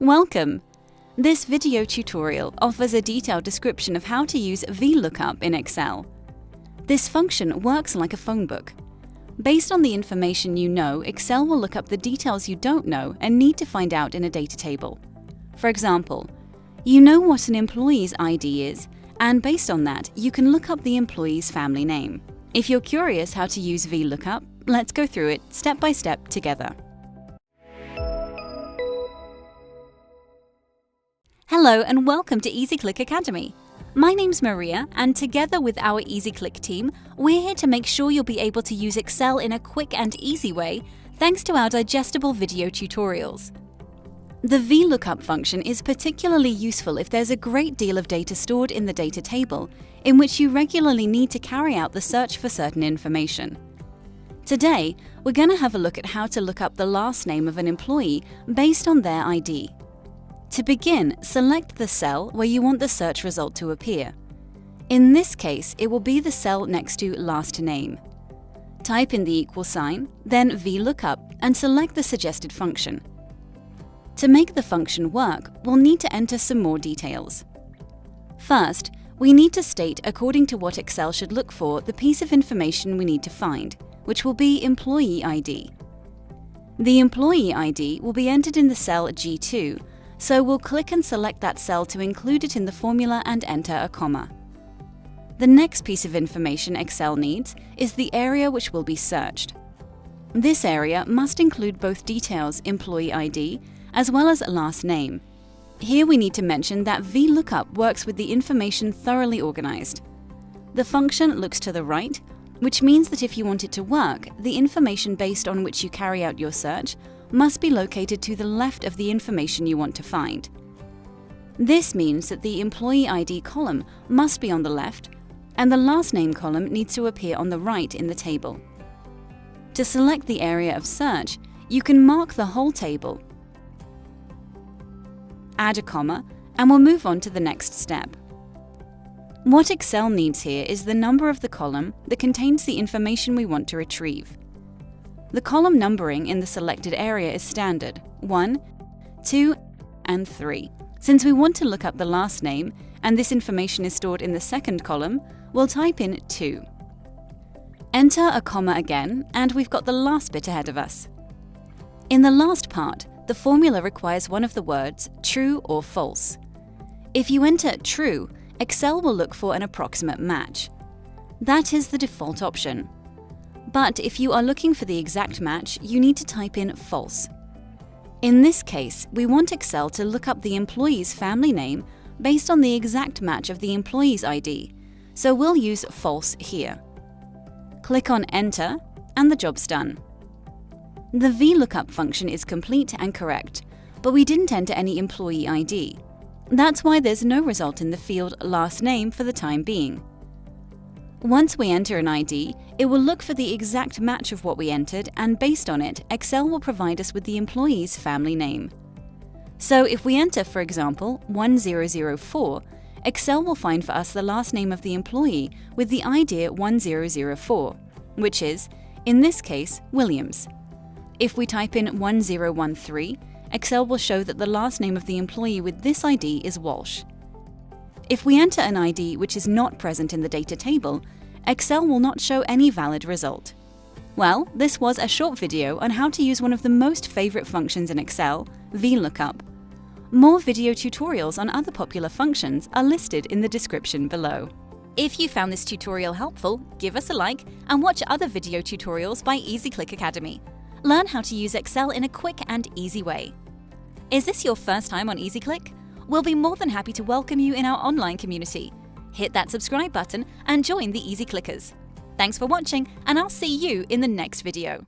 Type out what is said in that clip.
Welcome! This video tutorial offers a detailed description of how to use VLOOKUP in Excel. This function works like a phone book. Based on the information you know, Excel will look up the details you don't know and need to find out in a data table. For example, you know what an employee's ID is, and based on that, you can look up the employee's family name. If you're curious how to use VLOOKUP, let's go through it step by step together. Hello and welcome to EasyClick Academy. My name's Maria, and together with our EasyClick team, we're here to make sure you'll be able to use Excel in a quick and easy way thanks to our digestible video tutorials. The VLOOKUP function is particularly useful if there's a great deal of data stored in the data table in which you regularly need to carry out the search for certain information. Today, we're going to have a look at how to look up the last name of an employee based on their ID. To begin, select the cell where you want the search result to appear. In this case, it will be the cell next to last name. Type in the equal sign, then VLOOKUP, and select the suggested function. To make the function work, we'll need to enter some more details. First, we need to state according to what Excel should look for the piece of information we need to find, which will be employee ID. The employee ID will be entered in the cell G2, so we'll click and select that cell to include it in the formula and enter a comma. The next piece of information Excel needs is the area which will be searched. This area must include both details employee ID as well as last name. Here we need to mention that VLOOKUP works with the information thoroughly organized. The function looks to the right, which means that if you want it to work, the information based on which you carry out your search must be located to the left of the information you want to find. This means that the employee ID column must be on the left, and the last name column needs to appear on the right in the table. To select the area of search, you can mark the whole table, add a comma, and we'll move on to the next step. What Excel needs here is the number of the column that contains the information we want to retrieve. The column numbering in the selected area is standard 1, 2, and 3. Since we want to look up the last name, and this information is stored in the second column, we'll type in 2. Enter a comma again, and we've got the last bit ahead of us. In the last part, the formula requires one of the words true or false. If you enter true, Excel will look for an approximate match. That is the default option. But if you are looking for the exact match, you need to type in false. In this case, we want Excel to look up the employee's family name based on the exact match of the employee's ID, so we'll use false here. Click on Enter, and the job's done. The VLOOKUP function is complete and correct, but we didn't enter any employee ID. That's why there's no result in the field last name for the time being. Once we enter an ID, it will look for the exact match of what we entered, and based on it, Excel will provide us with the employee's family name. So if we enter, for example, 1004, Excel will find for us the last name of the employee with the ID 1004, which is, in this case, Williams. If we type in 1013, Excel will show that the last name of the employee with this ID is Walsh. If we enter an ID which is not present in the data table, Excel will not show any valid result. Well, this was a short video on how to use one of the most favorite functions in Excel, VLOOKUP. More video tutorials on other popular functions are listed in the description below. If you found this tutorial helpful, give us a like and watch other video tutorials by EasyClick Academy. Learn how to use Excel in a quick and easy way. Is this your first time on EasyClick? We'll be more than happy to welcome you in our online community. Hit that subscribe button and join the Easy Clickers. Thanks for watching, and I'll see you in the next video.